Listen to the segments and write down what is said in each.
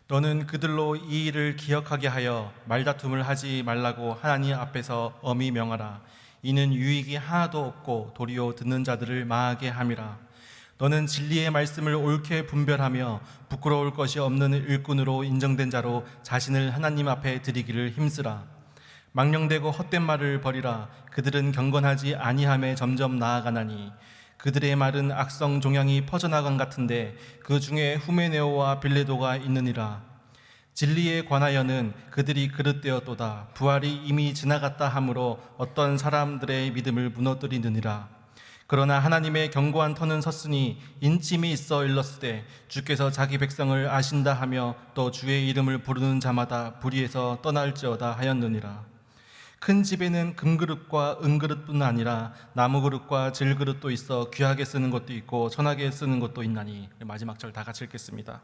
너는 그들로 이 일을 기억하게 하여 말다툼을 하지 말라고 하나님 앞에서 엄히 명하라. 이는 유익이 하나도 없고 도리어 듣는 자들을 망하게 함이라. 너는 진리의 말씀을 옳게 분별하며 부끄러울 것이 없는 일꾼으로 인정된 자로 자신을 하나님 앞에 드리기를 힘쓰라. 망령되고 헛된 말을 버리라. 그들은 경건하지 아니함에 점점 나아가나니 그들의 말은 악성 종양이 퍼져나간 같은데 그 중에 후메네오와 빌레도가 있느니라. 진리에 관하여는 그들이 그릇되었도다. 부활이 이미 지나갔다 하므로 어떤 사람들의 믿음을 무너뜨리느니라. 그러나 하나님의 견고한 터는 섰으니 인침이 있어 일렀으되 주께서 자기 백성을 아신다 하며 또 주의 이름을 부르는 자마다 불의에서 떠날지어다 하였느니라. 큰 집에는 금그릇과 은그릇뿐 아니라 나무그릇과 질그릇도 있어 귀하게 쓰는 것도 있고 천하게 쓰는 것도 있나니. 마지막 절 다 같이 읽겠습니다.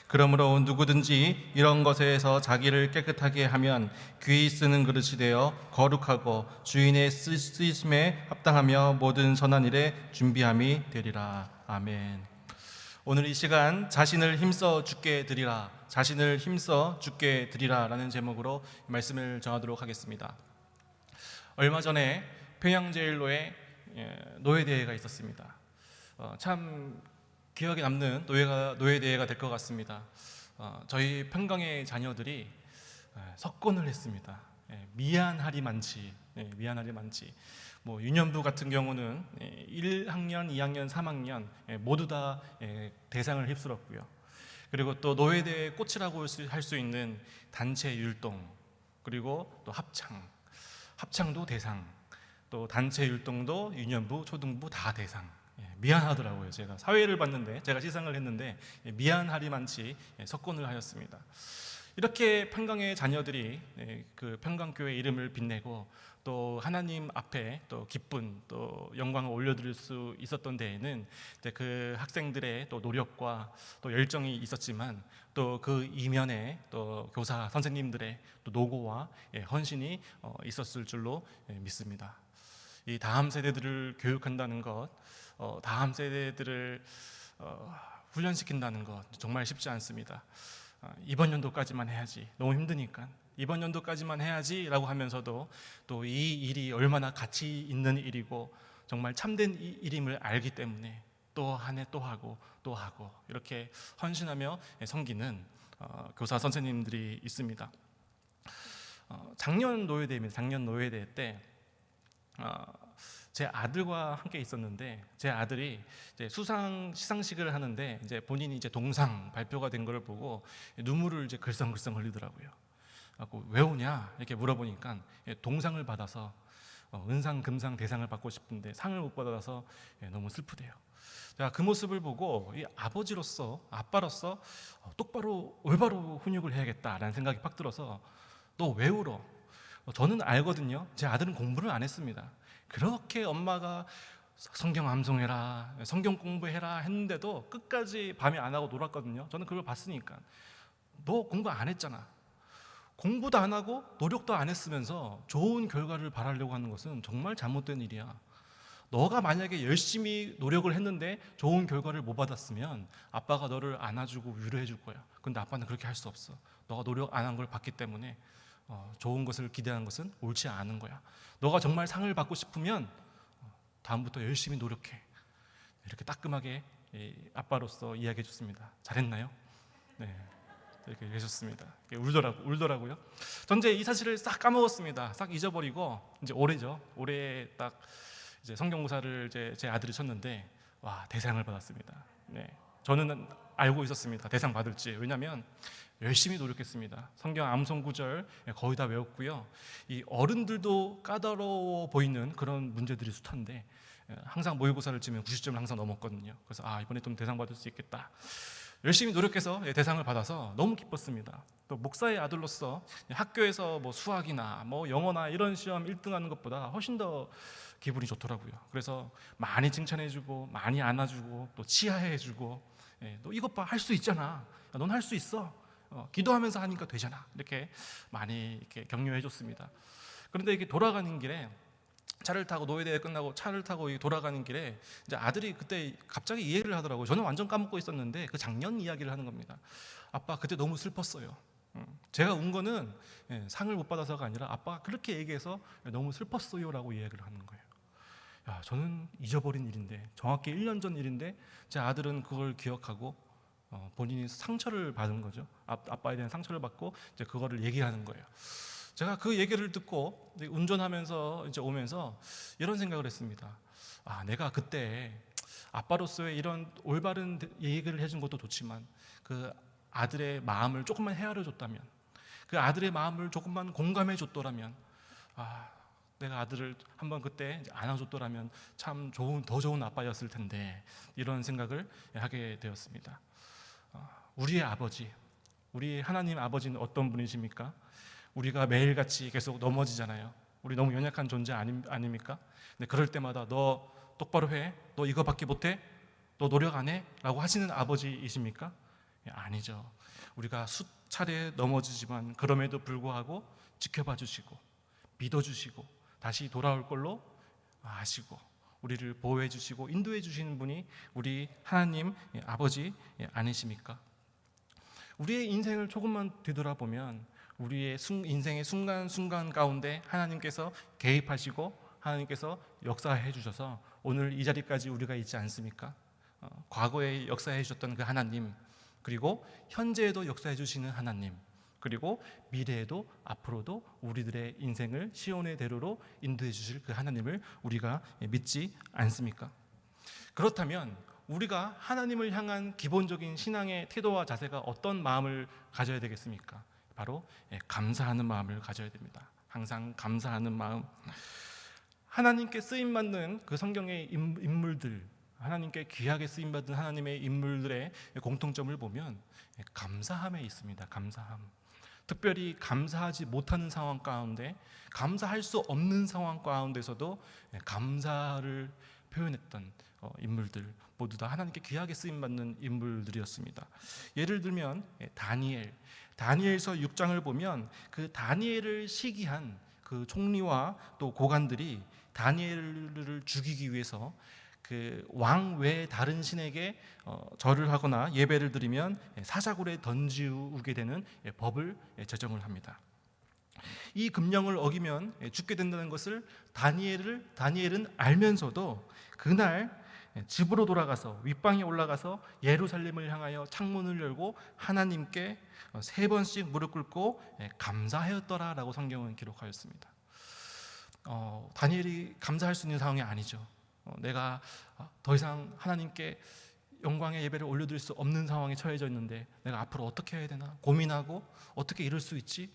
그러므로 누구든지 이런 것에서 자기를 깨끗하게 하면 귀히 쓰는 그릇이 되어 거룩하고 주인의 쓰임에 합당하며 모든 선한 일에 준비함이 되리라. 아멘. 오늘 이 시간 자신을 힘써 주께 드리라, 자신을 힘써 주께 드리라 라는 제목으로 말씀을 전하도록 하겠습니다. 얼마 전에 평양제일로에 노예대회가 있었습니다. 참 기억에 남는 노예대회가 될 것 같습니다. 저희 평강의 자녀들이 석권을 했습니다. 미안하리만치. 뭐 유년부 같은 경우는 1학년, 2학년, 3학년 모두 다 대상을 휩쓸었고요. 그리고 또 노예대회 꽃이라고 할 수 있는 단체 율동, 그리고 또 합창도 대상, 또 단체 율동도 유년부, 초등부 다 대상. 미안하더라고요. 제가 사회를 봤는데, 제가 시상을 했는데 미안하리만치 석권을 하였습니다. 이렇게 평강의 자녀들이 그 평강교회 이름을 빛내고 또 하나님 앞에 또 기쁜 또 영광을 올려드릴 수 있었던 데에는 그 학생들의 또 노력과 또 열정이 있었지만 또 그 이면에 또 교사 선생님들의 또 노고와 헌신이 있었을 줄로 믿습니다. 이 다음 세대들을 교육한다는 것, 다음 세대들을 훈련시킨다는 것 정말 쉽지 않습니다. 이번 연도까지만 해야지, 너무 힘드니까 이번 연도까지만 해야지 라고 하면서도 또 이 일이 얼마나 가치 있는 일이고 정말 참된 일임을 알기 때문에 또 한 해 또 하고 또 하고 이렇게 헌신하며 섬기는 교사 선생님들이 있습니다. 작년 노예대회 때 제 아들과 함께 있었는데, 제 아들이 이제 수상 시상식을 하는데 이제 본인이 이제 동상 발표가 된 걸 보고 눈물을 이제 글썽글썽 흘리더라고요. 왜 우냐 이렇게 물어보니까 동상을 받아서 은상, 금상, 대상을 받고 싶은데 상을 못 받아서 너무 슬프대요. 제가 그 모습을 보고 이 아빠로서 똑바로 올바로 훈육을 해야겠다라는 생각이 팍 들어서, 너 왜 울어? 저는 알거든요. 제 아들은 공부를 안 했습니다. 그렇게 엄마가 성경 암송해라, 성경 공부해라 했는데도 끝까지 밤에 안 하고 놀았거든요. 저는 그걸 봤으니까. 너 공부 안 했잖아. 공부도 안 하고 노력도 안 했으면서 좋은 결과를 바라려고 하는 것은 정말 잘못된 일이야. 너가 만약에 열심히 노력을 했는데 좋은 결과를 못 받았으면 아빠가 너를 안아주고 위로해 줄 거야. 근데 아빠는 그렇게 할 수 없어. 너가 노력 안 한 걸 봤기 때문에 좋은 것을 기대하는 것은 옳지 않은 거야. 너가 정말 상을 받고 싶으면 다음부터 열심히 노력해. 이렇게 따끔하게 아빠로서 이야기해 줬습니다. 잘했나요? 네, 이렇게 해줬습니다. 울더라고요. 전제 이 사실을 싹 까먹었습니다. 싹 잊어버리고 이제 올해 딱 이제 성경고사를 제 아들이 쳤는데 대상을 받았습니다. 네, 저는 알고 있었습니다. 대상 받을지. 왜냐하면 열심히 노력했습니다. 성경 암송 구절 거의 다 외웠고요. 이 어른들도 까다로워 보이는 그런 문제들이 숱한데 항상 모의고사를 치면 90점을 항상 넘었거든요. 그래서 이번에 좀 대상 받을 수 있겠다. 열심히 노력해서 대상을 받아서 너무 기뻤습니다. 또 목사의 아들로서 학교에서 뭐 수학이나 뭐 영어나 이런 시험 1등하는 것보다 훨씬 더 기분이 좋더라고요. 그래서 많이 칭찬해주고 많이 안아주고 또 치하해주고, 너 이것 봐, 할 수 있잖아. 넌 할 수 있어. 기도하면서 하니까 되잖아. 이렇게 많이 이렇게 격려해줬습니다. 그런데 이게 돌아가는 길에 차를 타고 노예대회 끝나고 차를 타고 돌아가는 길에 이제 아들이 그때 갑자기 이 얘기를 하더라고요. 저는 완전 까먹고 있었는데 그 작년 이야기를 하는 겁니다. 아빠 그때 너무 슬펐어요. 제가 운 거는 상을 못 받아서가 아니라 아빠가 그렇게 얘기해서 너무 슬펐어요라고 이야기를 하는 거예요. 야, 저는 잊어버린 일인데, 정확히 1년 전 일인데 제 아들은 그걸 기억하고 본인이 상처를 받은 거죠. 아빠에 대한 상처를 받고 이제 그거를 얘기하는 거예요. 제가 그 얘기를 듣고 운전하면서 이제 오면서 이런 생각을 했습니다. 아, 내가 그때 아빠로서의 이런 올바른 얘기를 해준 것도 좋지만 그 아들의 마음을 조금만 헤아려 줬다면, 그 아들의 마음을 조금만 공감해 줬더라면, 아, 내가 아들을 한번 그때 안아줬더라면 참 더 좋은 아빠였을 텐데, 이런 생각을 하게 되었습니다. 우리의 아버지, 우리 하나님 아버지는 어떤 분이십니까? 우리가 매일같이 계속 넘어지잖아요. 우리 너무 연약한 존재 아닙니까? 근데 그럴 때마다 너 똑바로 해, 너 이거밖에 못해, 너 노력 안 해? 라고 하시는 아버지이십니까? 아니죠. 우리가 수차례 넘어지지만 그럼에도 불구하고 지켜봐 주시고 믿어주시고 다시 돌아올 걸로 아시고 우리를 보호해 주시고 인도해 주시는 분이 우리 하나님 아버지 아니십니까? 우리의 인생을 조금만 되돌아보면 우리의 인생의 순간순간 가운데 하나님께서 개입하시고 하나님께서 역사해 주셔서 오늘 이 자리까지 우리가 있지 않습니까? 과거에 역사해 주셨던 그 하나님, 그리고 현재에도 역사해 주시는 하나님, 그리고 미래에도 앞으로도 우리들의 인생을 시온의 대로로 인도해 주실 그 하나님을 우리가 믿지 않습니까? 그렇다면 우리가 하나님을 향한 기본적인 신앙의 태도와 자세가 어떤 마음을 가져야 되겠습니까? 바로 감사하는 마음을 가져야 됩니다. 항상 감사하는 마음. 하나님께 쓰임받는 그 성경의 인물들, 하나님께 귀하게 쓰임받은 하나님의 인물들의 공통점을 보면 감사함에 있습니다. 감사함. 특별히 감사하지 못하는 상황 가운데, 감사할 수 없는 상황 가운데서도 감사를 표현했던 인물들 모두 다 하나님께 귀하게 쓰임받는 인물들이었습니다. 예를 들면 다니엘서 6장을 보면 그 다니엘을 시기한 그 총리와 또 고관들이 다니엘을 죽이기 위해서 그 왕 외에 다른 신에게 절을 하거나 예배를 드리면 사자굴에 던지우게 되는 법을 제정을 합니다. 이 금령을 어기면 죽게 된다는 것을 다니엘은 알면서도 그날 집으로 돌아가서 윗방에 올라가서 예루살렘을 향하여 창문을 열고 하나님께 3번씩 무릎 꿇고 감사하였더라라고 성경은 기록하였습니다. 다니엘이 감사할 수 있는 상황이 아니죠. 내가 더 이상 하나님께 영광의 예배를 올려드릴 수 없는 상황에 처해져 있는데 내가 앞으로 어떻게 해야 되나 고민하고 어떻게 이룰 수 있지?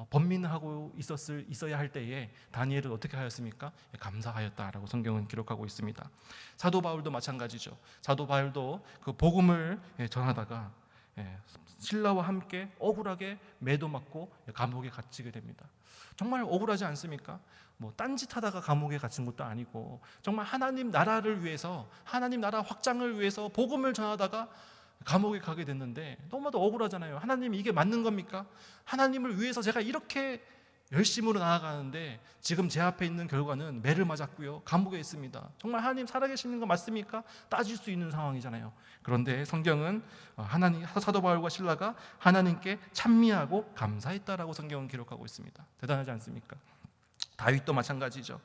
번민하고 있어야 할 때에 다니엘은 어떻게 하였습니까? 감사하였다라고 성경은 기록하고 있습니다. 사도 바울도 마찬가지죠. 사도 바울도 그 복음을 전하다가 신라와 함께 억울하게 매도 맞고 감옥에 갇히게 됩니다. 정말 억울하지 않습니까? 딴짓하다가 감옥에 갇힌 것도 아니고 정말 하나님 나라를 위해서, 하나님 나라 확장을 위해서 복음을 전하다가 감옥에 가게 됐는데 너무나도 억울하잖아요. 하나님 이게 맞는 겁니까? 하나님을 위해서 제가 이렇게 열심으로 나아가는데 지금 제 앞에 있는 결과는 매를 맞았고요, 감옥에 있습니다. 정말 하나님 살아계시는 거 맞습니까? 따질 수 있는 상황이잖아요. 그런데 성경은 사도 바울과 실라가 하나님께 찬미하고 감사했다라고 성경은 기록하고 있습니다. 대단하지 않습니까? 다윗도 마찬가지죠.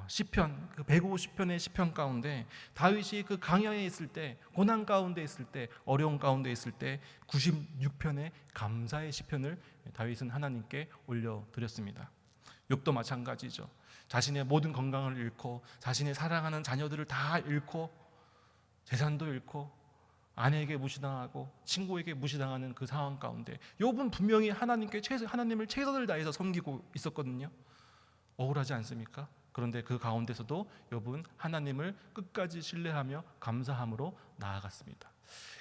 시편, 그 150편의 시편 가운데 다윗이 그 강야에 있을 때, 고난 가운데 있을 때, 어려운 가운데 있을 때 96편의 감사의 시편을 다윗은 하나님께 올려드렸습니다. 욥도 마찬가지죠. 자신의 모든 건강을 잃고 하자신의 사랑하는 자녀들을 다 잃고 재산도 잃고 아내에게 무시당하고 친구에게 무시당하는 그 상황 가운데 욥은 분명히 하나님을 최선을 다해서 섬기고 있었거든요. 억울하지 않습니까? 그런데 그 가운데서도 욥은 하나님을 끝까지 신뢰하며 감사함으로 나아갔습니다.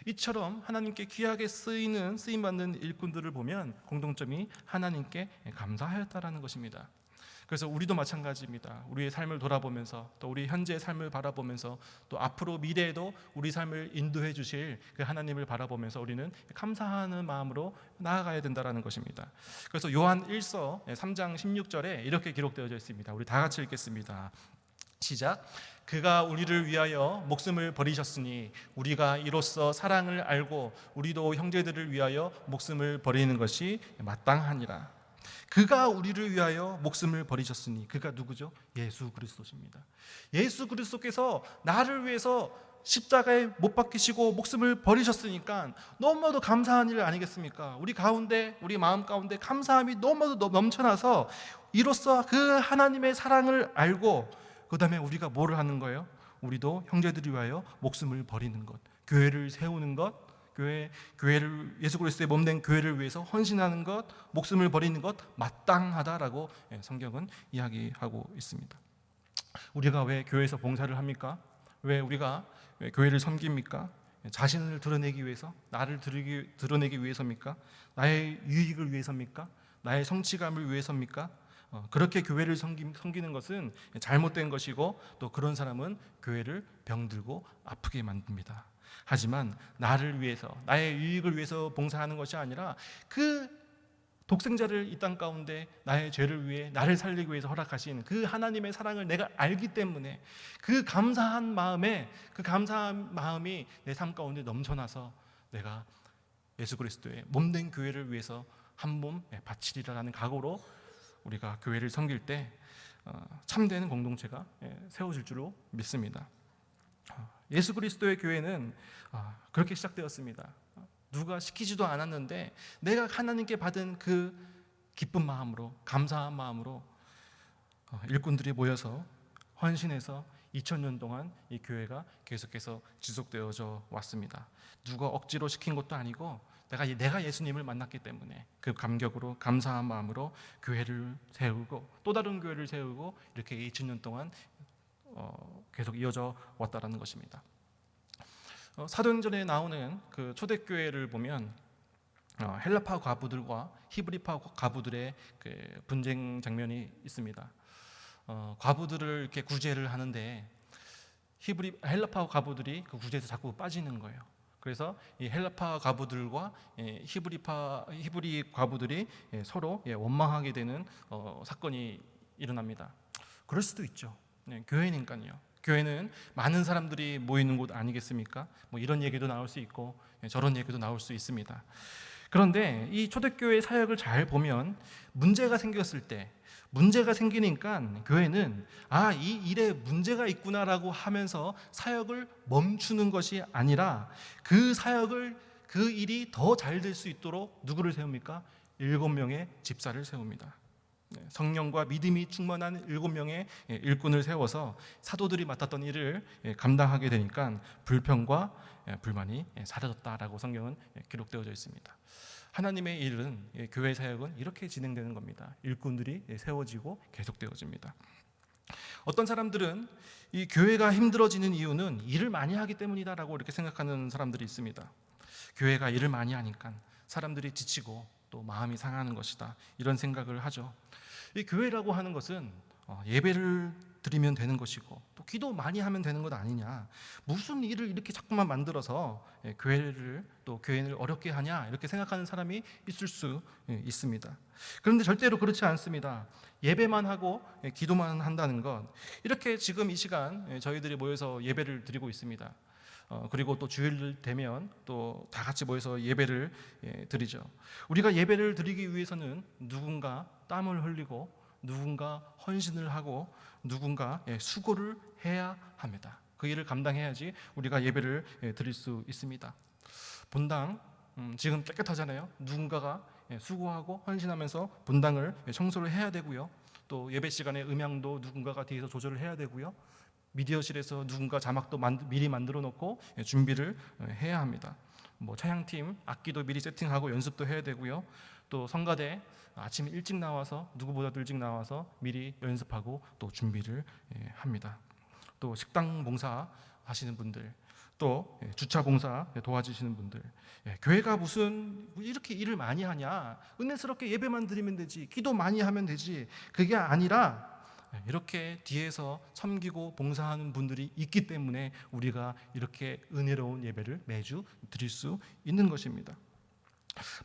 이처럼 하나님께 귀하게 쓰임받는 일꾼들을 보면 공통점이 하나님께 감사하였다라는 것입니다. 그래서 우리도 마찬가지입니다. 우리의 삶을 돌아보면서 또 우리 현재의 삶을 바라보면서 또 앞으로 미래에도 우리 삶을 인도해 주실 그 하나님을 바라보면서 우리는 감사하는 마음으로 나아가야 된다는 것입니다. 그래서 요한 1서 3장 16절에 이렇게 기록되어져 있습니다. 우리 다 같이 읽겠습니다. 시작. 그가 우리를 위하여 목숨을 버리셨으니 우리가 이로써 사랑을 알고 우리도 형제들을 위하여 목숨을 버리는 것이 마땅하니라. 그가 우리를 위하여 목숨을 버리셨으니, 그가 누구죠? 예수 그리스도십니다. 예수 그리스도께서 나를 위해서 십자가에 못 박히시고 목숨을 버리셨으니까 너무나도 감사한 일 아니겠습니까? 우리 가운데, 우리 마음 가운데 감사함이 너무나도 넘쳐나서 이로써 그 하나님의 사랑을 알고 그 다음에 우리가 뭐를 하는 거예요? 우리도 형제들을 위하여 목숨을 버리는 것, 교회를 세우는 것, 교회를, 예수 그리스도의 몸된 교회를 위해서 헌신하는 것, 목숨을 버리는 것 마땅하다라고 성경은 이야기하고 있습니다. 우리가 왜 교회에서 봉사를 합니까? 왜 우리가 교회를 섬깁니까? 자신을 드러내기 위해서, 나를 드러내기 위해서입니까? 나의 유익을 위해서입니까? 나의 성취감을 위해서입니까? 그렇게 교회를 섬기는 것은 잘못된 것이고, 또 그런 사람은 교회를 병들고 아프게 만듭니다. 하지만 나를 위해서, 나의 유익을 위해서 봉사하는 것이 아니라 그 독생자를 이 땅 가운데 나의 죄를 위해, 나를 살리기 위해서 허락하신 그 하나님의 사랑을 내가 알기 때문에 그 감사한 마음이 내 삶 가운데 넘쳐나서 내가 예수 그리스도의 몸된 교회를 위해서 한 몸 바치리라는 각오로 우리가 교회를 섬길 때 참되는 공동체가 세워질 줄로 믿습니다. 예수 그리스도의 교회는 그렇게 시작되었습니다. 누가 시키지도 않았는데 내가 하나님께 받은 그 기쁜 마음으로, 감사한 마음으로 일꾼들이 모여서 헌신해서 2000년 동안 이 교회가 계속해서 지속되어져 왔습니다. 누가 억지로 시킨 것도 아니고 내가 예수님을 만났기 때문에 그 감격으로, 감사한 마음으로 교회를 세우고 또 다른 교회를 세우고 이렇게 2000년 동안 계속 이어져 왔다라는 것입니다. 사도행전에 나오는 그 초대교회를 보면 헬라파 과부들과 히브리파 과부들의 그 분쟁 장면이 있습니다. 과부들을 이렇게 구제를 하는데 헬라파 과부들이 그 구제에서 자꾸 빠지는 거예요. 그래서 이 헬라파 과부들과 히브리 과부들이 서로 원망하게 되는 사건이 일어납니다. 그럴 수도 있죠. 교회니까요. 교회는 많은 사람들이 모이는 곳 아니겠습니까? 뭐 이런 얘기도 나올 수 있고 저런 얘기도 나올 수 있습니다. 그런데 이 초대교회 사역을 잘 보면 문제가 생겼을 때, 문제가 생기니까 교회는 이 일에 문제가 있구나라고 하면서 사역을 멈추는 것이 아니라 그 일이 더 잘 될 수 있도록 누구를 세웁니까? 7명의 집사를 세웁니다. 성령과 믿음이 충만한 7명의 일꾼을 세워서 사도들이 맡았던 일을 감당하게 되니까 불평과 불만이 사라졌다라고 성경은 기록되어져 있습니다. 하나님의 일은, 교회 사역은 이렇게 진행되는 겁니다. 일꾼들이 세워지고 계속되어집니다. 어떤 사람들은 이 교회가 힘들어지는 이유는 일을 많이 하기 때문이다라고 이렇게 생각하는 사람들이 있습니다. 교회가 일을 많이 하니까 사람들이 지치고 또 마음이 상하는 것이다, 이런 생각을 하죠. 이 교회라고 하는 것은 예배를 드리면 되는 것이고 또 기도 많이 하면 되는 것 아니냐, 무슨 일을 이렇게 자꾸만 만들어서 교회를 어렵게 하냐, 이렇게 생각하는 사람이 있을 수 있습니다. 그런데 절대로 그렇지 않습니다. 예배만 하고 기도만 한다는 것, 이렇게 지금 이 시간 저희들이 모여서 예배를 드리고 있습니다. 그리고 또 주일 되면 또 다 같이 모여서 예배를 드리죠. 우리가 예배를 드리기 위해서는 누군가 땀을 흘리고 누군가 헌신을 하고 누군가 수고를 해야 합니다. 그 일을 감당해야지 우리가 예배를 드릴 수 있습니다. 본당 지금 깨끗하잖아요. 누군가가 수고하고 헌신하면서 본당을 청소를 해야 되고요. 또 예배 시간에 음향도 누군가가 뒤에서 조절을 해야 되고요. 미디어실에서 누군가 자막도 미리 만들어 놓고 준비를 해야 합니다. 차향팀 악기도 미리 세팅하고 연습도 해야 되고요. 또 성가대 아침 일찍 나와서, 누구보다도 일찍 나와서 미리 연습하고 또 준비를 합니다. 또 식당 봉사 하시는 분들, 또 주차 봉사 도와주시는 분들, 교회가 무슨 이렇게 일을 많이 하냐, 은혜스럽게 예배만 드리면 되지, 기도 많이 하면 되지, 그게 아니라 이렇게 뒤에서 섬기고 봉사하는 분들이 있기 때문에 우리가 이렇게 은혜로운 예배를 매주 드릴 수 있는 것입니다.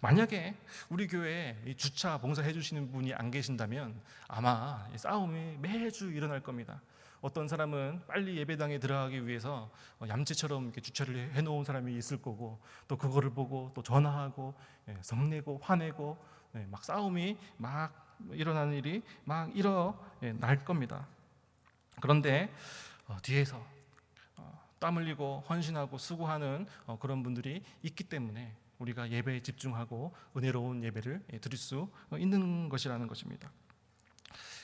만약에 우리 교회에 이 주차 봉사해 주시는 분이 안 계신다면 아마 싸움이 매주 일어날 겁니다. 어떤 사람은 빨리 예배당에 들어가기 위해서 얌체처럼 이렇게 주차를 해놓은 사람이 있을 거고, 또 그거를 보고 또 전화하고 성내고 화내고 막 싸움이 막 일어나는 일이 막 일어날 겁니다. 그런데 뒤에서 땀 흘리고 헌신하고 수고하는 그런 분들이 있기 때문에 우리가 예배에 집중하고 은혜로운 예배를 드릴 수 있는 것이라는 것입니다.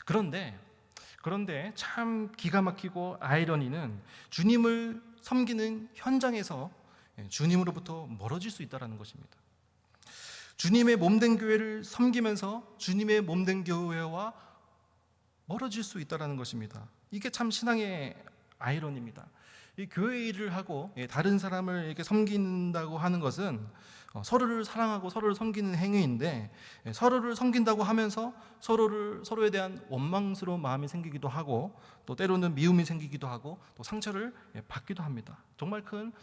그런데 참 기가 막히고 아이러니는 주님을 섬기는 현장에서 주님으로부터 멀어질 수 있다는 것입니다. 주님의 몸된 교회를 섬기면서 주님의 몸된 교회와 멀어질 수 있다는 것입니다. 이게 참 신앙의 아이러니입니다. 이 교회 일을 하고 다른 사람을 이렇게 섬긴다고 하는 것은 서로를 사랑하고 서로를 섬기는 행위인데, 서로를 섬긴다고 하면서 서로에 대한 원망스러운 마음이 생기기도 하고, 또 때로는 미움이 생기기도 하고, 또 상처를 받기도 합니다. 정말 큰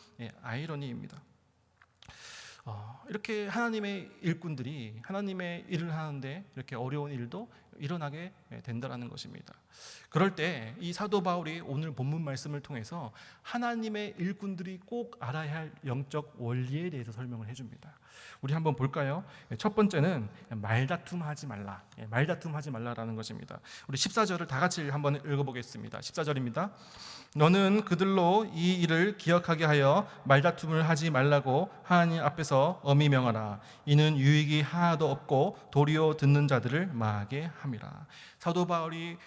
아이러니입니다. 이렇게 하나님의 일꾼들이 하나님의 일을 하는데 이렇게 어려운 일도 일어나게 된다는 것입니다. 그럴 때 이 사도 바울이 오늘 본문 말씀을 통해서 하나님의 일꾼들이 꼭 알아야 할 영적 원리에 대해서 설명을 해줍니다. 우리 한번 볼까요? 첫 번째는 말다툼하지 말라. 말다툼하지 말라라는 것입니다. 우리 14절을 다 같이 한번 읽어보겠습니다. 14절입니다. 너는 그들로 이 일을 기억하게 하여 말다툼을 하지 말라고 하나님 앞에서 엄히 명하라. 이는 유익이 하나도 없고 도리어 듣는 자들을 망하게 함이라. 사도 바울이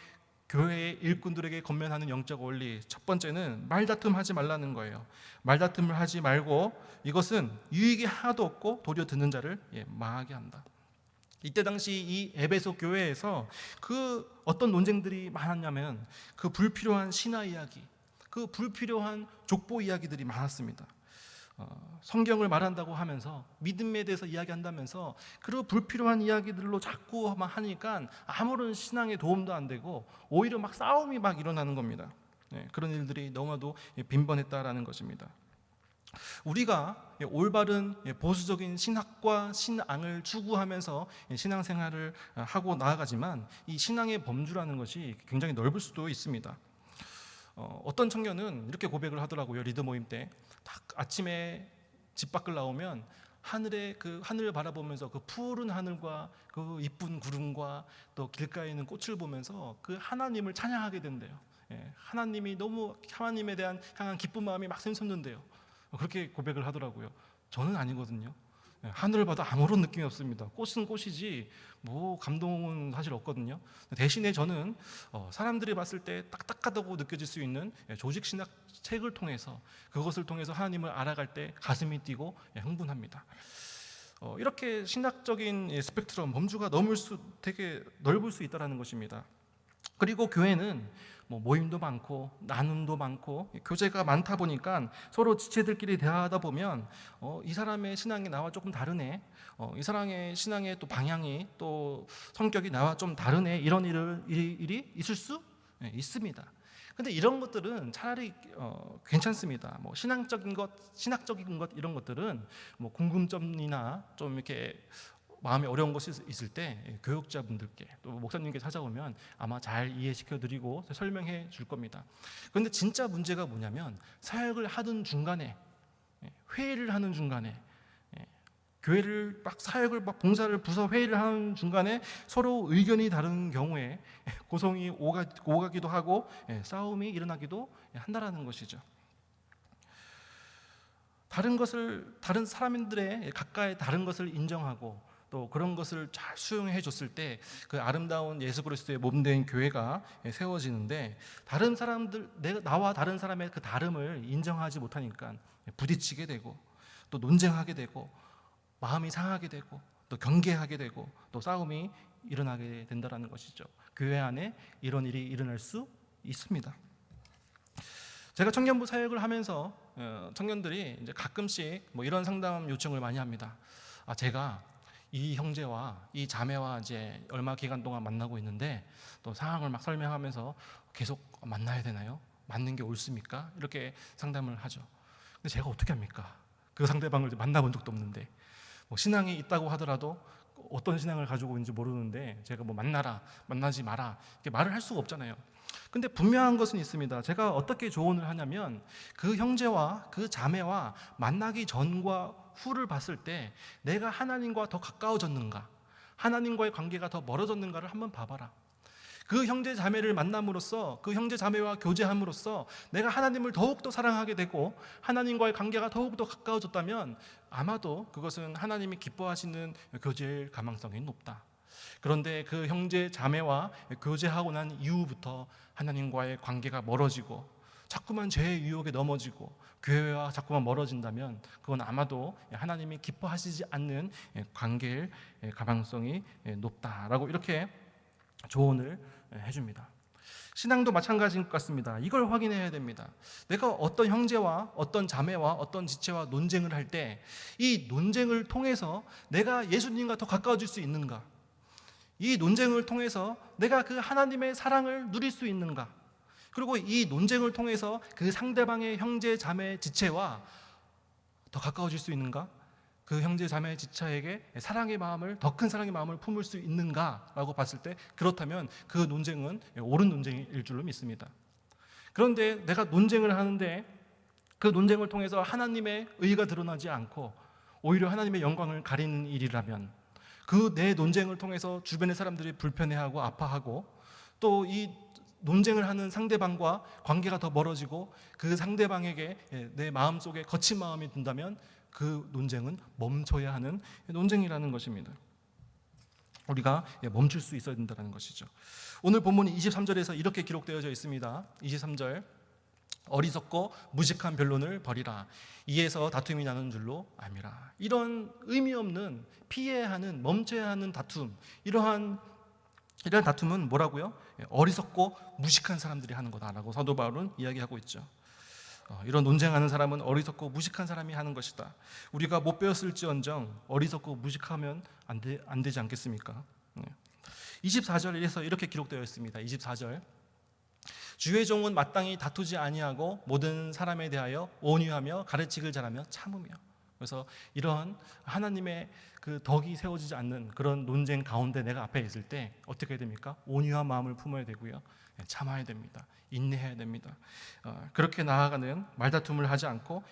교회의 일꾼들에게 권면하는 영적 원리, 첫 번째는 말다툼하지 말라는 거예요. 말다툼을 하지 말고 이것은 유익이 하나도 없고 도리어 듣는 자를 망하게 한다. 이때 당시 이 에베소 교회에서 그 어떤 논쟁들이 많았냐면 그 불필요한 신화 이야기, 그 불필요한 족보 이야기들이 많았습니다. 성경을 말한다고 하면서 믿음에 대해서 이야기한다면서 그리고 불필요한 이야기들로 자꾸만 하니까 아무런 신앙에 도움도 안 되고 오히려 막 싸움이 막 일어나는 겁니다. 그런 일들이 너무나도 빈번했다라는 것입니다. 우리가 올바른 보수적인 신학과 신앙을 추구하면서 신앙생활을 하고 나아가지만 이 신앙의 범주라는 것이 굉장히 넓을 수도 있습니다. 어떤 청년은 이렇게 고백을 하더라고요. 리드 모임 때 딱 아침에 집 밖을 나오면 하늘을 바라보면서 그 푸른 하늘과 그 이쁜 구름과 또 길가에 있는 꽃을 보면서 그 하나님을 찬양하게 된대요. 하나님이 너무 하나님에 대한 향한 기쁜 마음이 막 샘솟는데요. 그렇게 고백을 하더라고요. 저는 아니거든요. 하늘을 봐도 아무런 느낌이 없습니다. 꽃은 꽃이지 뭐 감동은 사실 없거든요. 대신에 저는 사람들이 봤을 때 딱딱하다고 느껴질 수 있는 조직신학 책을 통해서, 그것을 통해서 하나님을 알아갈 때 가슴이 뛰고 흥분합니다. 이렇게 신학적인 스펙트럼 범주가 되게 넓을 수 있다는 것입니다. 그리고 교회는 모임도 많고 나눔도 많고 교제가 많다 보니까 서로 지체들끼리 대화하다 보면 이 사람의 신앙이 나와 조금 다르네, 이 사람의 신앙의 또 방향이 또 성격이 나와 좀 다르네, 이런 일이 있을 수 있습니다. 근데 이런 것들은 차라리 괜찮습니다. 신학적인 것 이런 것들은 궁금점이나 좀 이렇게 마음에 어려운 것이 있을 때 교육자분들께 또 목사님께 찾아오면 아마 잘 이해시켜 드리고 설명해 줄 겁니다. 그런데 진짜 문제가 뭐냐면 사역을 하던 중간에, 회의를 하는 중간에, 교회를 막 사역을 막 봉사를 부서 회의를 하는 중간에 서로 의견이 다른 경우에 고성이 오가기도 하고 싸움이 일어나기도 한다라는 것이죠. 다른 사람들의 각각의 다른 것을 인정하고 또 그런 것을 잘 수용해 줬을 때 그 아름다운 예수 그리스도의 몸된 교회가 세워지는데, 다른 사람들, 나와 다른 사람의 그 다름을 인정하지 못하니까 부딪히게 되고 또 논쟁하게 되고 마음이 상하게 되고 또 경계하게 되고 또 싸움이 일어나게 된다는 것이죠. 교회 안에 이런 일이 일어날 수 있습니다. 제가 청년부 사역을 하면서 청년들이 이제 가끔씩 뭐 이런 상담 요청을 많이 합니다. 제가 이 형제와 이 자매와 이제 얼마 기간 동안 만나고 있는데 또 상황을 막 설명하면서 계속 만나야 되나요? 맞는 게 옳습니까? 이렇게 상담을 하죠. 근데 제가 어떻게 합니까? 그 상대방을 만나본 적도 없는데, 뭐 신앙이 있다고 하더라도 어떤 신앙을 가지고 있는지 모르는데 제가 뭐 만나라, 만나지 마라 이렇게 말을 할 수가 없잖아요. 근데 분명한 것은 있습니다. 제가 어떻게 조언을 하냐면, 그 형제와 그 자매와 만나기 전과 후를 봤을 때 내가 하나님과 더 가까워졌는가, 하나님과의 관계가 더 멀어졌는가를 한번 봐봐라. 그 형제 자매를 만남으로써, 그 형제 자매와 교제함으로써 내가 하나님을 더욱더 사랑하게 되고 하나님과의 관계가 더욱더 가까워졌다면 아마도 그것은 하나님이 기뻐하시는 교제일 가망성이 높다. 그런데 그 형제 자매와 교제하고 난 이후부터 하나님과의 관계가 멀어지고 자꾸만 죄의 유혹에 넘어지고 교회와 자꾸만 멀어진다면 그건 아마도 하나님이 기뻐하시지 않는 관계일 가망성이 높다라고 이렇게 조언을 해줍니다. 신앙도 마찬가지인 것 같습니다. 이걸 확인해야 됩니다. 내가 어떤 형제와 어떤 자매와 어떤 지체와 논쟁을 할 때 이 논쟁을 통해서 내가 예수님과 더 가까워질 수 있는가? 이 논쟁을 통해서 내가 그 하나님의 사랑을 누릴 수 있는가? 그리고 이 논쟁을 통해서 그 상대방의 형제 자매 지체와 더 가까워질 수 있는가? 그 형제 자매 지체에게 사랑의 마음을, 더 큰 사랑의 마음을 품을 수 있는가라고 봤을 때 그렇다면 그 논쟁은 옳은 논쟁일 줄로 믿습니다. 그런데 내가 논쟁을 하는데 그 논쟁을 통해서 하나님의 의가 드러나지 않고 오히려 하나님의 영광을 가리는 일이라면, 그 내 논쟁을 통해서 주변의 사람들이 불편해하고 아파하고 또 이 논쟁을 하는 상대방과 관계가 더 멀어지고 그 상대방에게 내 마음속에 거친 마음이 든다면 그 논쟁은 멈춰야 하는 논쟁이라는 것입니다. 우리가 멈출 수 있어야 된다는 것이죠. 오늘 본문 23절에서 이렇게 기록되어져 있습니다. 23절, 어리석고 무식한 변론을 버리라. 이에서 다툼이 나는 줄로 암이라. 이런 의미 없는, 피해야 하는, 멈춰야 하는 다툼, 이런 다툼은 뭐라고요? 어리석고 무식한 사람들이 하는 거다라고 사도 바울은 이야기하고 있죠. 이런 논쟁하는 사람은 어리석고 무식한 사람이 하는 것이다. 우리가 못 배웠을지언정 어리석고 무식하면 안 되지 않겠습니까? 24절에서 이렇게 기록되어 있습니다. 24절, 주의 종은 마땅히 다투지 아니하고 모든 사람에 대하여 온유하며 가르치기를 잘하며 참으며. 그래서 이런 하나님의 그 덕이 세워지지 않는 그런 논쟁 가운데 내가 앞에 있을 때 어떻게 해야 됩니까? 온유한 마음을 품어야 되고요, 참아야 됩니다. 인내해야 됩니다. 그렇게 나아가는, 말다툼을 하지 않고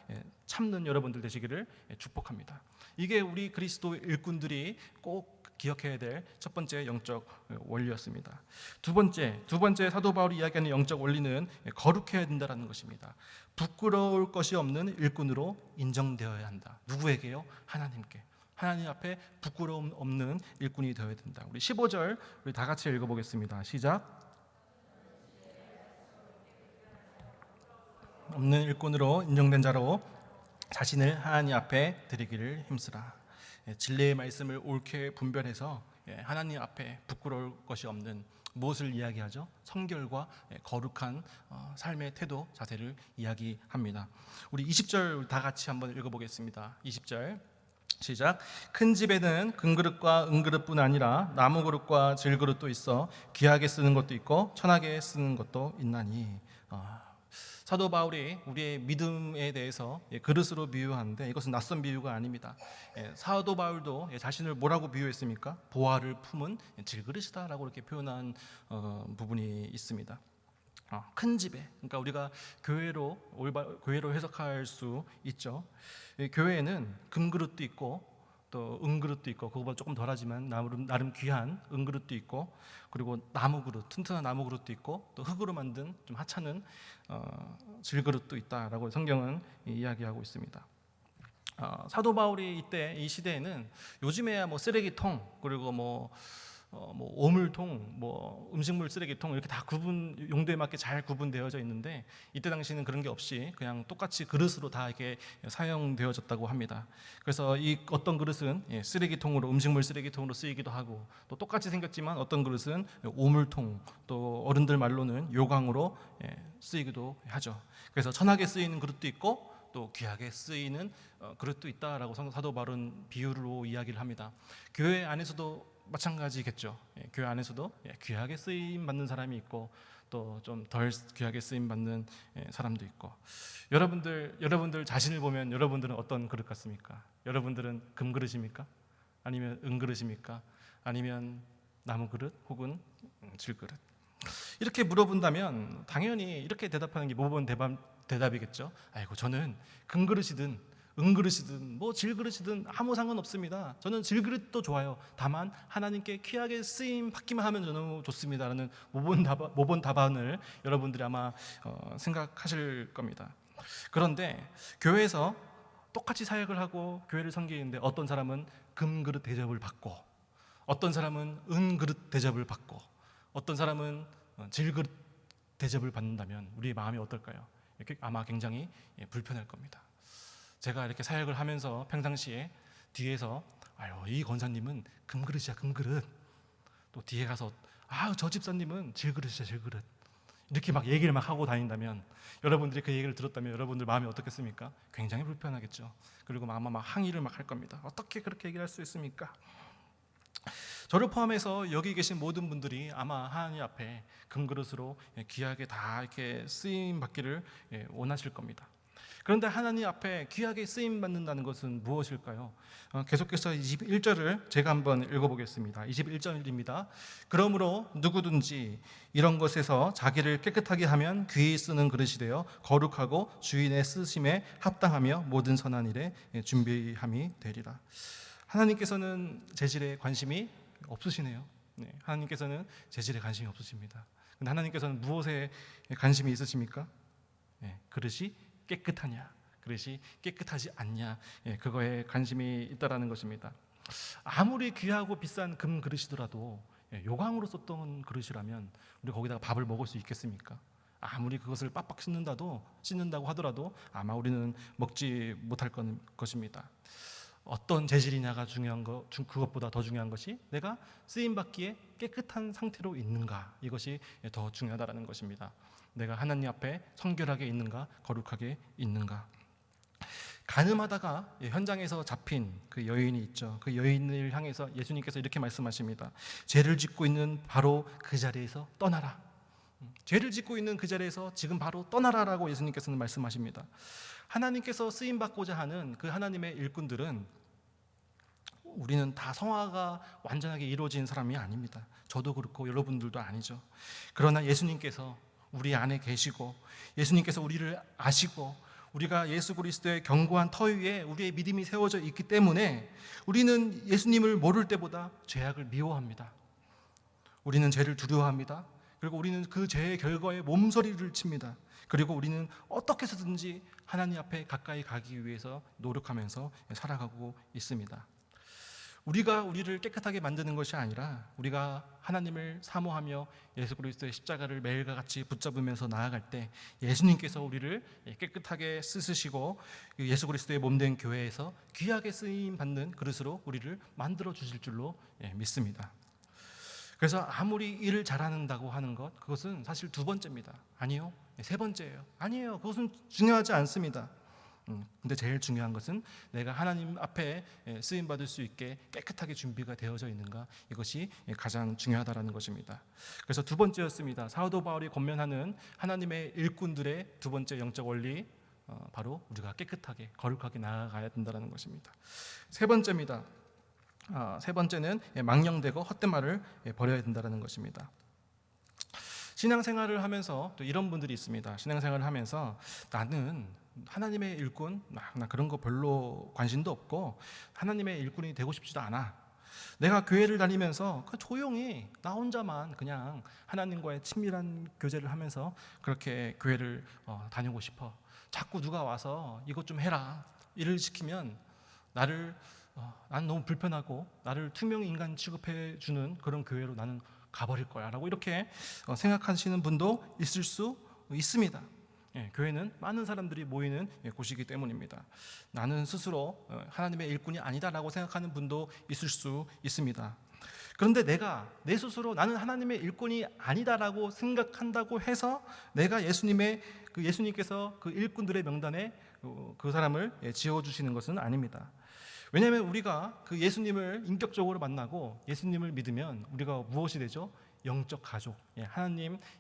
참는 여러분들 되시기를 축복합니다. 이게 우리 그리스도 일꾼들이 꼭 기억해야 될 첫 번째 영적 원리였습니다. 두 번째 사도 바울이 이야기하는 영적 원리는 거룩해야 된다는 것입니다. 부끄러울 것이 없는 일꾼으로 인정되어야 한다. 누구에게요? 하나님께. 하나님 앞에 부끄러움 없는 일꾼이 되어야 된다. 우리 15절 우리 다 같이 읽어보겠습니다. 시작. 없는 일꾼으로 인정된 자로 자신을 하나님 앞에 드리기를 힘쓰라. 진리의 말씀을 옳게 분별해서 하나님 앞에 부끄러울 것이 없는, 무엇을 이야기하죠? 성결과 거룩한 삶의 태도, 자세를 이야기합니다. 우리 20절 다 같이 한번 읽어보겠습니다. 20절 시작. 큰 집에는 금그릇과 은그릇뿐 아니라 나무그릇과 질그릇도 있어 귀하게 쓰는 것도 있고 천하게 쓰는 것도 있나니. 사도 바울이 우리의 믿음에 대해서 그릇으로 비유하는데 이것은 낯선 비유가 아닙니다. 사도 바울도 자신을 뭐라고 비유했습니까? 보화를 품은 질그릇이다라고 이렇게 표현한 부분이 있습니다. 큰 집에, 그러니까 우리가 교회로 해석할 수 있죠. 교회에는 금그릇도 있고 또 은그릇도 있고, 그거보다 조금 덜하지만 나름 귀한 은그릇도 있고, 그리고 나무그릇, 튼튼한 나무그릇도 있고, 또 흙으로 만든 좀 하찮은 질그릇도 있다라고 성경은 이야기하고 있습니다. 사도 바울이 이때 이 시대에는 요즘에야 뭐 쓰레기통, 그리고 뭐 뭐 오물통, 뭐 음식물 쓰레기통 이렇게 다 용도에 맞게 잘 구분되어져 있는데 이때 당시는 그런 게 없이 그냥 똑같이 그릇으로 다 이렇게 사용되어졌다고 합니다. 그래서 이 어떤 그릇은 쓰레기통으로 음식물 쓰레기통으로 쓰이기도 하고 또 똑같이 생겼지만 어떤 그릇은 오물통 또 어른들 말로는 요강으로 쓰이기도 하죠. 그래서 천하게 쓰이는 그릇도 있고 또 귀하게 쓰이는 그릇도 있다라고 사도 바울은 비유로 이야기를 합니다. 교회 안에서도 마찬가지겠죠. 교회 안에서도 귀하게 쓰임 받는 사람이 있고 또 좀 덜 귀하게 쓰임 받는 사람도 있고. 여러분들 자신을 보면 여러분들은 어떤 그릇 같습니까? 여러분들은 금그릇입니까? 아니면 은그릇입니까? 아니면 나무 그릇 혹은 질그릇? 이렇게 물어본다면 당연히 이렇게 대답하는 게 모범 대답이겠죠. 아이고 저는 금그릇이든 은그릇이든 뭐 질그릇이든 아무 상관없습니다. 저는 질그릇도 좋아요. 다만 하나님께 귀하게 쓰임 받기만 하면 저는 좋습니다라는 모범 답안을 여러분들이 아마 생각하실 겁니다. 그런데 교회에서 똑같이 사역을 하고 교회를 섬기는데 어떤 사람은 금그릇 대접을 받고 어떤 사람은 은그릇 대접을 받고 어떤 사람은 질그릇 대접을 받는다면 우리의 마음이 어떨까요? 이렇게 아마 굉장히 불편할 겁니다. 제가 이렇게 사역을 하면서 평상시에 뒤에서 아유 이 권사님은 금그릇이야 금그릇 또 뒤에 가서 저 집사님은 질그릇이야 질그릇 이렇게 막 얘기를 막 하고 다닌다면 여러분들이 그 얘기를 들었다면 여러분들 마음이 어떻겠습니까? 굉장히 불편하겠죠. 그리고 아마 막 항의를 막 할 겁니다. 어떻게 그렇게 얘기할 수 있습니까? 저를 포함해서 여기 계신 모든 분들이 아마 하나님 앞에 금그릇으로 귀하게 다 이렇게 쓰임 받기를 원하실 겁니다. 그런데 하나님 앞에 귀하게 쓰임 받는다는 것은 무엇일까요? 계속해서 21절을 제가 한번 읽어보겠습니다. 21절입니다. 그러므로 누구든지 이런 것에서 자기를 깨끗하게 하면 귀히 쓰는 그릇이 되어 거룩하고 주인의 쓰심에 합당하며 모든 선한 일에 준비함이 되리라. 하나님께서는 재질에 관심이 없으시네요. 하나님께서는 재질에 관심이 없으십니다. 근데 하나님께서는 무엇에 관심이 있으십니까? 그릇이 깨끗하냐, 그릇이 깨끗하지 않냐, 그거에 관심이 있다라는 것입니다. 아무리 귀하고 비싼 금 그릇이더라도 요강으로 썼던 그릇이라면 우리 거기다가 밥을 먹을 수 있겠습니까? 아무리 그것을 빡빡 씻는다고 하더라도 아마 우리는 먹지 못할 것입니다. 어떤 재질이냐가 중요한 그것보다 더 중요한 것이 내가 쓰임 받기에 깨끗한 상태로 있는가, 이것이 더 중요하다는 것입니다. 내가 하나님 앞에 성결하게 있는가, 거룩하게 있는가. 간음하다가 현장에서 잡힌 그 여인이 있죠. 그 여인을 향해서 예수님께서 이렇게 말씀하십니다. 죄를 짓고 있는 바로 그 자리에서 떠나라. 죄를 짓고 있는 그 자리에서 지금 바로 떠나라라고 예수님께서는 말씀하십니다. 하나님께서 쓰임 받고자 하는 그 하나님의 일꾼들은 우리는 다 성화가 완전하게 이루어진 사람이 아닙니다. 저도 그렇고 여러분들도 아니죠. 그러나 예수님께서 우리 안에 계시고 예수님께서 우리를 아시고 우리가 예수 그리스도의 견고한 터 위에 우리의 믿음이 세워져 있기 때문에 우리는 예수님을 모를 때보다 죄악을 미워합니다. 우리는 죄를 두려워합니다. 그리고 우리는 그 죄의 결과에 몸서리를 칩니다. 그리고 우리는 어떻게 해서든지 하나님 앞에 가까이 가기 위해서 노력하면서 살아가고 있습니다. 우리가 우리를 깨끗하게 만드는 것이 아니라 우리가 하나님을 사모하며 예수 그리스도의 십자가를 매일과 같이 붙잡으면서 나아갈 때 예수님께서 우리를 깨끗하게 쓰시고 예수 그리스도의 몸된 교회에서 귀하게 쓰임 받는 그릇으로 우리를 만들어 주실 줄로 믿습니다. 그래서 아무리 일을 잘한다고 하는 것, 그것은 사실 두 번째입니다. 아니요, 세 번째예요. 아니에요, 그것은 중요하지 않습니다. 근데 제일 중요한 것은 내가 하나님 앞에 쓰임 받을 수 있게 깨끗하게 준비가 되어져 있는가, 이것이 가장 중요하다라는 것입니다. 그래서 두 번째였습니다. 사도 바울이 권면하는 하나님의 일꾼들의 두 번째 영적 원리, 바로 우리가 깨끗하게 거룩하게 나아가야 된다는 것입니다. 세 번째입니다. 세 번째는 망령되고 헛된 말을 버려야 된다는 것입니다. 신앙생활을 하면서 또 이런 분들이 있습니다. 신앙생활을 하면서 나는 하나님의 일꾼, 나 그런 거 별로 관심도 없고 하나님의 일꾼이 되고 싶지도 않아. 내가 교회를 다니면서 조용히 나 혼자만 그냥 하나님과의 친밀한 교제를 하면서 그렇게 교회를 다니고 싶어. 자꾸 누가 와서 이것 좀 해라, 일을 시키면 나를 난 너무 불편하고 나를 투명 인간 취급해 주는 그런 교회로 나는 가버릴 거야 라고 이렇게 생각하시는 분도 있을 수 있습니다. 교회는 많은 사람들이 모이는 곳이기 때문입니다. 나는 스스로 하나님의 일꾼이 아니다라고 생각하는 분도 있을 수 있습니다. 그런데 내가 내 스스로 나는 하나님의 일꾼이 아니다라고 생각한다고 해서 내가 예수님께서 그 일꾼들의 명단에 그 사람을 지어주시는 것은 아닙니다. 왜냐하면 우리가 그 예수님을 인격적으로 만나고 예수님을 믿으면 우리가 무엇이 되죠? 영적 가족,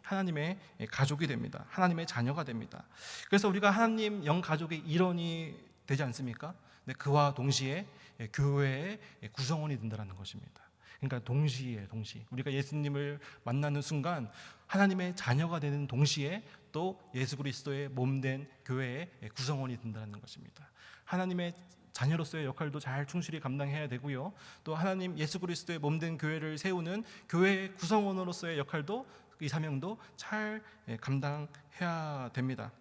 하나님의 가족이 됩니다. 하나님의 자녀가 됩니다. 그래서 우리가 하나님 영 가족의 일원이 되지 않습니까? 그와 동시에 교회의 구성원이 된다는 것입니다. 그러니까 동시에 우리가 예수님을 만나는 순간 하나님의 자녀가 되는 동시에 또 예수 그리스도의 몸된 교회의 구성원이 된다는 것입니다. 하나님의 자녀로서의 역할도 잘 충실히 감당해야 되고요. 또 하나님 예수 그리스도의 몸된 교회를 세우는 교회의 구성원으로서의 역할도 이 사명도 잘 감당해야 됩니다.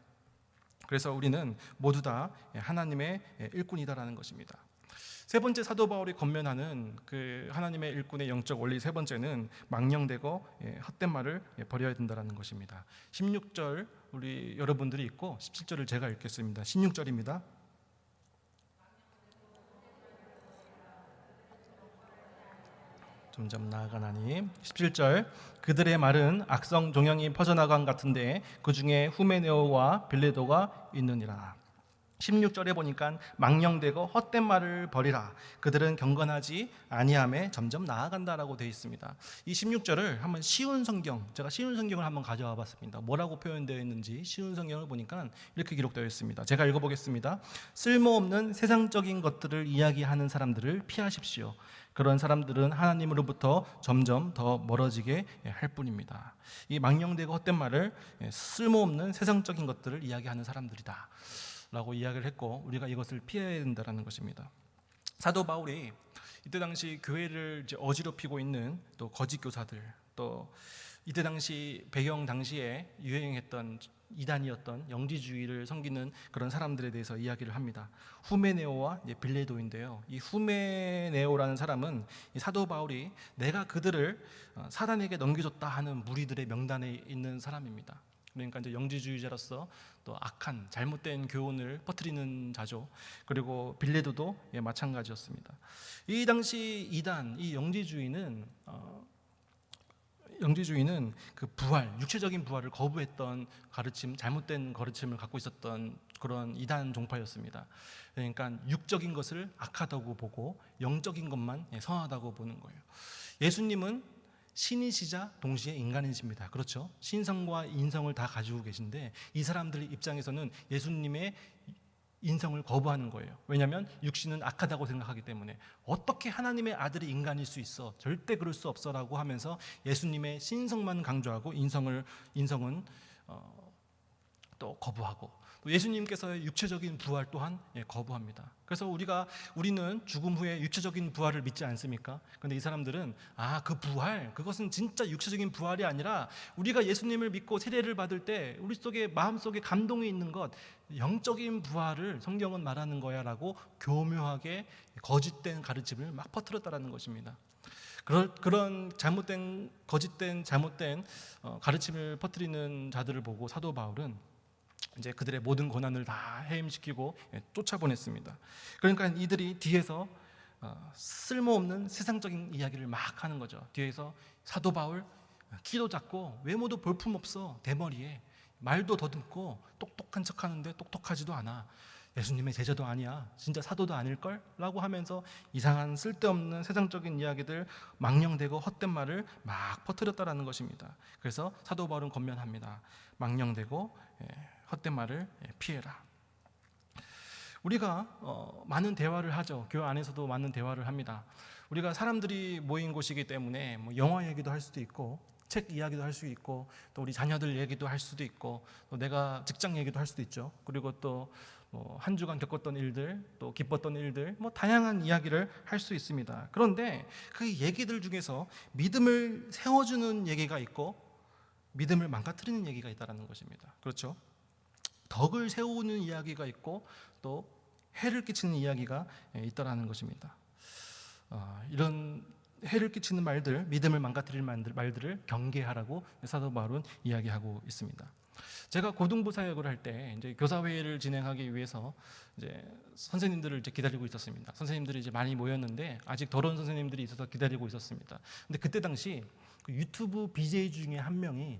그래서 우리는 모두 다 하나님의 일꾼이다라는 것입니다. 세 번째 사도 바울이 권면하는 그 하나님의 일꾼의 영적 원리 세 번째는 망령되고 헛된 말을 버려야 된다라는 것입니다. 16절 우리 여러분들이 읽고 17절을 제가 읽겠습니다. 16절입니다. 점점 나아가나니 17절 그들의 말은 악성 종양이 퍼져나간 같은데 그 중에 후메네오와 빌레도가 있느니라. 16절에 보니까 망령되고 헛된 말을 버리라. 그들은 경건하지 아니함에 점점 나아간다라고 되어 있습니다. 이 16절을 한번 제가 쉬운 성경을 한번 가져와 봤습니다. 뭐라고 표현되어 있는지 쉬운 성경을 보니까 이렇게 기록되어 있습니다. 제가 읽어보겠습니다. 쓸모없는 세상적인 것들을 이야기하는 사람들을 피하십시오. 그런 사람들은 하나님으로부터 점점 더 멀어지게 할 뿐입니다. 이 망령되고 헛된 말을 쓸모없는 세상적인 것들을 이야기하는 사람들이다 라고 이야기를 했고 우리가 이것을 피해야 된다는 것입니다. 사도 바울이 이때 당시 교회를 어지럽히고 있는 또 거짓 교사들, 또 이때 당시 배경 당시에 유행했던 이단이었던 영지주의를 섬기는 그런 사람들에 대해서 이야기를 합니다. 후메네오와 빌레도인데요. 이 후메네오라는 사람은 이 사도 바울이 내가 그들을 사단에게 넘겨줬다 하는 무리들의 명단에 있는 사람입니다. 그러니까 이제 영지주의자로서 또 악한 잘못된 교훈을 퍼뜨리는 자죠. 그리고 빌레도도 마찬가지였습니다. 이 당시 이단, 이 영지주의는 그 부활, 육체적인 부활을 거부했던 가르침, 잘못된 가르침을 갖고 있었던 그런 이단 종파였습니다. 그러니까 육적인 것을 악하다고 보고 영적인 것만 선하다고 보는 거예요. 예수님은 신이시자 동시에 인간이십니다. 그렇죠? 신성과 인성을 다 가지고 계신데 이 사람들 입장에서는 예수님의 인성을 거부하는 거예요. 왜냐하면 육신은 악하다고 생각하기 때문에 어떻게 하나님의 아들이 인간일 수 있어? 절대 그럴 수 없어라고 하면서 예수님의 신성만 강조하고 인성은 또 거부하고 또 예수님께서의 육체적인 부활 또한 거부합니다. 그래서 우리는 죽음 후에 육체적인 부활을 믿지 않습니까? 그런데 이 사람들은 그 부활, 그것은 진짜 육체적인 부활이 아니라 우리가 예수님을 믿고 세례를 받을 때 우리 속에 마음속에 감동이 있는 것, 영적인 부활을 성경은 말하는 거야 라고 교묘하게 거짓된 가르침을 막 퍼뜨렸다는 것입니다. 그런 잘못된 가르침을 퍼뜨리는 자들을 보고 사도 바울은 이제 그들의 모든 고난을 다 해임시키고 쫓아보냈습니다. 그러니까 이들이 뒤에서 쓸모없는 세상적인 이야기를 막 하는 거죠. 뒤에서 사도 바울 키도 작고 외모도 볼품없어, 대머리에 말도 더듬고 똑똑한 척하는데 똑똑하지도 않아, 예수님의 제자도 아니야, 진짜 사도도 아닐걸? 라고 하면서 이상한 쓸데없는 세상적인 이야기들, 망령되고 헛된 말을 막 퍼뜨렸다라는 것입니다. 그래서 사도 바울은 권면합니다. 망령되고 헛된 말을 피해라. 우리가 많은 대화를 하죠. 교회 안에서도 많은 대화를 합니다. 우리가 사람들이 모인 곳이기 때문에 영화 얘기도 할 수도 있고 책 이야기도 할 수 있고 또 우리 자녀들 얘기도 할 수도 있고 또 내가 직장 얘기도 할 수도 있죠. 그리고 또 한 주간 겪었던 일들, 또 기뻤던 일들, 다양한 이야기를 할 수 있습니다. 그런데 그 얘기들 중에서 믿음을 세워주는 얘기가 있고 믿음을 망가뜨리는 얘기가 있다는 것입니다. 그렇죠? 덕을 세우는 이야기가 있고 또 해를 끼치는 이야기가 있다는 것입니다. 이런 해를 끼치는 말들, 믿음을 망가뜨릴 말들을 경계하라고 사도 바울은 이야기하고 있습니다. 제가 고등부 사역을 할 때 이제 교사 회의를 진행하기 위해서 이제 선생님들을 이제 기다리고 있었습니다. 선생님들이 이제 많이 모였는데 아직 더러운 선생님들이 있어서 기다리고 있었습니다. 근데 그때 당시 그 유튜브 BJ 중에 한 명이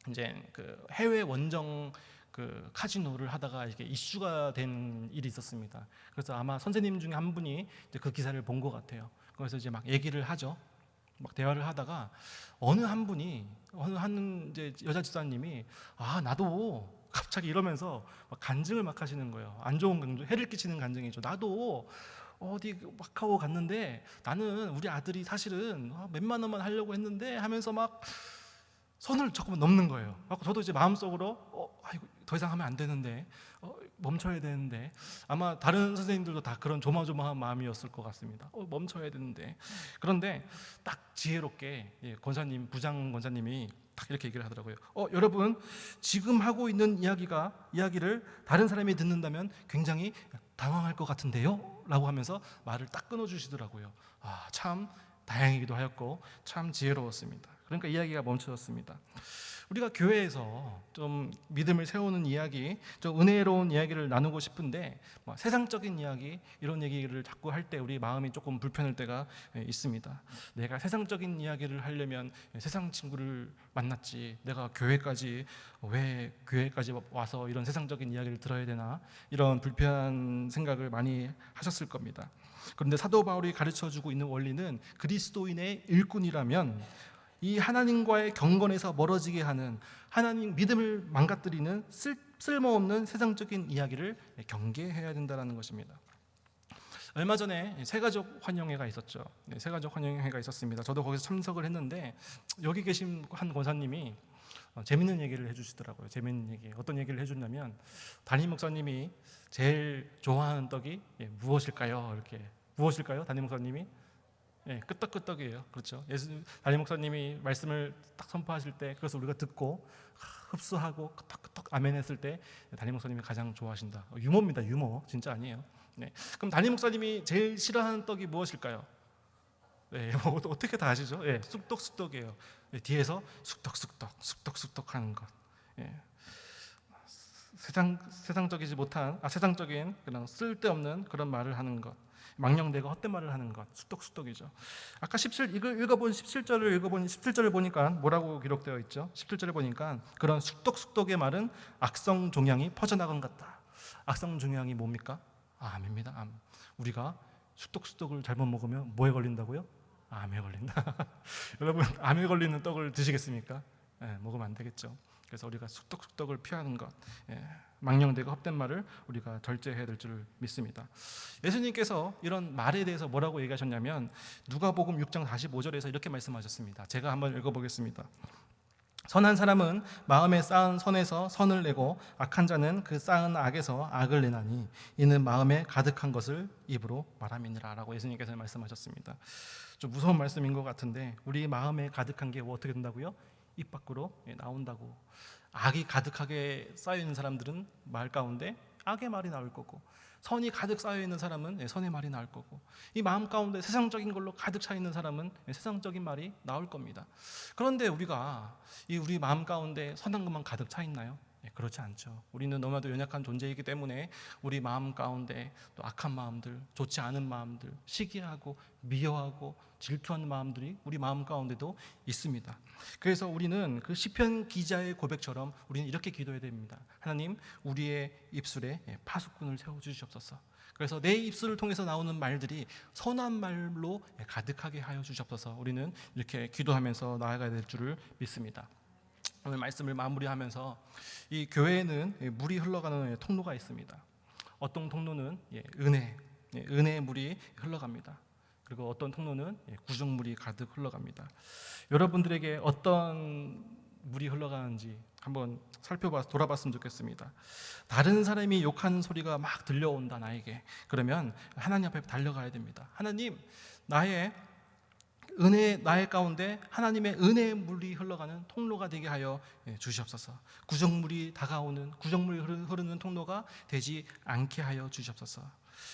이제 그 해외 원정 그 카지노를 하다가 이게 이슈가 된 일이 있었습니다. 그래서 아마 선생님 중에 한 분이 이제 그 기사를 본 것 같아요. 그래서 이제 막 얘기를 하죠. 막 대화를 하다가 어느 한 이제 여자 집사님이 나도 갑자기 이러면서 막 간증을 막 하시는 거예요. 안 좋은 간증, 해를 끼치는 간증이죠. 나도 어디 마카오 갔는데 나는 우리 아들이 사실은 몇만 원만 하려고 했는데 하면서 막 선을 조금 넘는 거예요. 저도 이제 마음속으로 아이고 더 이상 하면 안 되는데 멈춰야 되는데 아마 다른 선생님들도 다 그런 조마조마한 마음이었을 것 같습니다. 멈춰야 되는데 그런데 딱 지혜롭게 권사님 부장 권사님이 딱 이렇게 얘기를 하더라고요. 여러분 지금 하고 있는 이야기를 다른 사람이 듣는다면 굉장히 당황할 것 같은데요? 라고 하면서 말을 딱 끊어주시더라고요. 참 다행이기도 하였고 참 지혜로웠습니다. 그러니까 이야기가 멈춰졌습니다. 우리가 교회에서 좀 믿음을 세우는 이야기, 좀 은혜로운 이야기를 나누고 싶은데 세상적인 이야기 이런 얘기를 자꾸 할 때 우리 마음이 조금 불편할 때가 있습니다. 내가 세상적인 이야기를 하려면 세상 친구를 만났지 내가 왜 교회까지 와서 이런 세상적인 이야기를 들어야 되나 이런 불편한 생각을 많이 하셨을 겁니다. 그런데 사도 바울이 가르쳐주고 있는 원리는 그리스도인의 일꾼이라면 이 하나님과의 경건에서 멀어지게 하는 하나님 믿음을 망가뜨리는 쓸모없는 세상적인 이야기를 경계해야 된다는 것입니다. 얼마 전에 새가족 환영회가 있었죠. 새가족 환영회가 있었습니다. 저도 거기서 참석을 했는데 여기 계신 한 권사님이 재밌는 얘기를 해주시더라고요. 재밌는 얘기. 어떤 얘기를 해줬냐면 담임 목사님이 제일 좋아하는 떡이 무엇일까요? 무엇일까요? 담임 목사님이 끄떡끄떡이에요. 그렇죠. 담임 목사님이 말씀을 딱 선포하실 때 그래서 우리가 듣고 흡수하고 끄떡끄떡 아멘 했을 때 담임 목사님이 가장 좋아하신다. 유머입니다. 유머. 진짜 아니에요. 그럼 담임 목사님이 제일 싫어하는 떡이 무엇일까요? 어떻게 다 아시죠? 쑥떡쑥떡이에요. 뒤에서 쑥떡쑥떡 하는 것. 세상적인 그런 쓸데없는 그런 말을 하는 것. 망령되고 헛된 말을 하는 것, 쑥떡쑥떡이죠. 아까 17절을 보니까 뭐라고 기록되어 있죠? 17절에 보니까 그런 쑥떡쑥떡의 말은 악성 종양이 퍼져나간 것 같다. 악성 종양이 뭡니까? 암입니다. 암. 우리가 쑥떡쑥떡을 잘못 먹으면 뭐에 걸린다고요? 암에 걸린다. 여러분 암에 걸리는 떡을 드시겠습니까? 먹으면 안 되겠죠. 그래서 우리가 쑥떡쑥떡을 피하는 것, 망령되고 헛된 말을 우리가 절제해야 될 줄 믿습니다. 예수님께서 이런 말에 대해서 뭐라고 얘기하셨냐면 누가복음 6장 45절에서 이렇게 말씀하셨습니다. 제가 한번 읽어보겠습니다. 선한 사람은 마음에 쌓은 선에서 선을 내고 악한 자는 그 쌓은 악에서 악을 내나니 이는 마음에 가득한 것을 입으로 말함이니라 라고 예수님께서 말씀하셨습니다. 좀 무서운 말씀인 것 같은데 우리 마음에 가득한 게 어떻게 된다고요? 입 밖으로 나온다고. 악이 가득하게 쌓여있는 사람들은 말 가운데 악의 말이 나올 거고 선이 가득 쌓여있는 사람은 선의 말이 나올 거고 이 마음 가운데 세상적인 걸로 가득 차 있는 사람은 세상적인 말이 나올 겁니다. 그런데 우리가 우리 마음 가운데 선한 것만 가득 차 있나요? 그렇지 않죠. 우리는 너무나도 연약한 존재이기 때문에 우리 마음 가운데 또 악한 마음들, 좋지 않은 마음들, 시기하고 미워하고 질투하는 마음들이 우리 마음 가운데도 있습니다. 그래서 우리는 그 시편 기자의 고백처럼 우리는 이렇게 기도해야 됩니다. 하나님, 우리의 입술에 파수꾼을 세워주시옵소서. 그래서 내 입술을 통해서 나오는 말들이 선한 말로 가득하게 하여 주시옵소서. 우리는 이렇게 기도하면서 나아가야 될 줄을 믿습니다. 오늘 말씀을 마무리하면서 이 교회에는 물이 흘러가는 통로가 있습니다. 어떤 통로는 은혜의 물이 흘러갑니다. 그리고 어떤 통로는 구정물이 가득 흘러갑니다. 여러분들에게 어떤 물이 흘러가는지 한번 돌아봤으면 좋겠습니다. 다른 사람이 욕하는 소리가 막 들려온다 나에게. 그러면 하나님 앞에 달려가야 됩니다. 하나님, 나의 가운데 하나님의 은혜의 물이 흘러가는 통로가 되게 하여 주시옵소서. 구정물이 흐르는 통로가 되지 않게 하여 주시옵소서.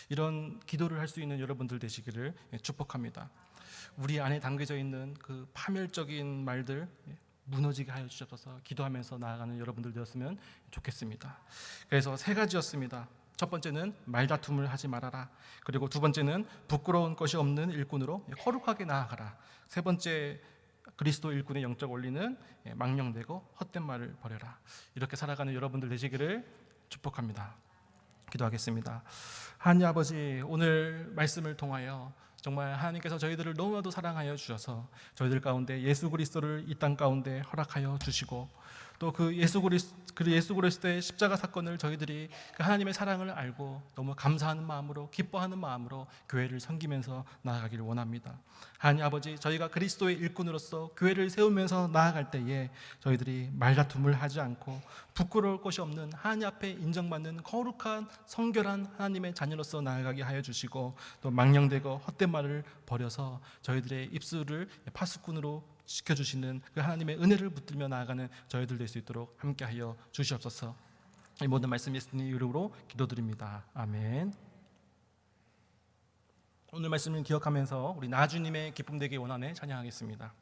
이런 기도를 할 수 있는 여러분들 되시기를 축복합니다. 우리 안에 담겨져 있는 그 파멸적인 말들 무너지게 하여 주셔서 기도하면서 나아가는 여러분들 되었으면 좋겠습니다. 그래서 세 가지였습니다. 첫 번째는 말다툼을 하지 말아라. 그리고 두 번째는 부끄러운 것이 없는 일꾼으로 거룩하게 나아가라. 세 번째 그리스도 일꾼의 영적 원리는 망령되고 헛된 말을 버려라. 이렇게 살아가는 여러분들 되시기를 축복합니다. 기도하겠습니다. 하나님 아버지, 오늘 말씀을 통하여 정말 하나님께서 저희들을 너무나도 사랑하여 주셔서 저희들 가운데 예수 그리스도를 이 땅 가운데 허락하여 주시고 또 그 예수 그리스도의 십자가 사건을 저희들이 그 하나님의 사랑을 알고 너무 감사하는 마음으로 기뻐하는 마음으로 교회를 섬기면서 나아가기를 원합니다. 하나님 아버지, 저희가 그리스도의 일꾼으로서 교회를 세우면서 나아갈 때에 저희들이 말다툼을 하지 않고 부끄러울 것이 없는 하나님 앞에 인정받는 거룩한 성결한 하나님의 자녀로서 나아가게 하여 주시고 또 망령되고 헛된 말을 버려서 저희들의 입술을 파수꾼으로 지켜주시는 그 하나님의 은혜를 붙들며 나아가는 저희들 될 수 있도록 함께하여 주시옵소서. 이 모든 말씀 예수님 이름으로 기도드립니다. 아멘. 오늘 말씀을 기억하면서 우리 나주님의 기쁨 되기 원하네 찬양하겠습니다.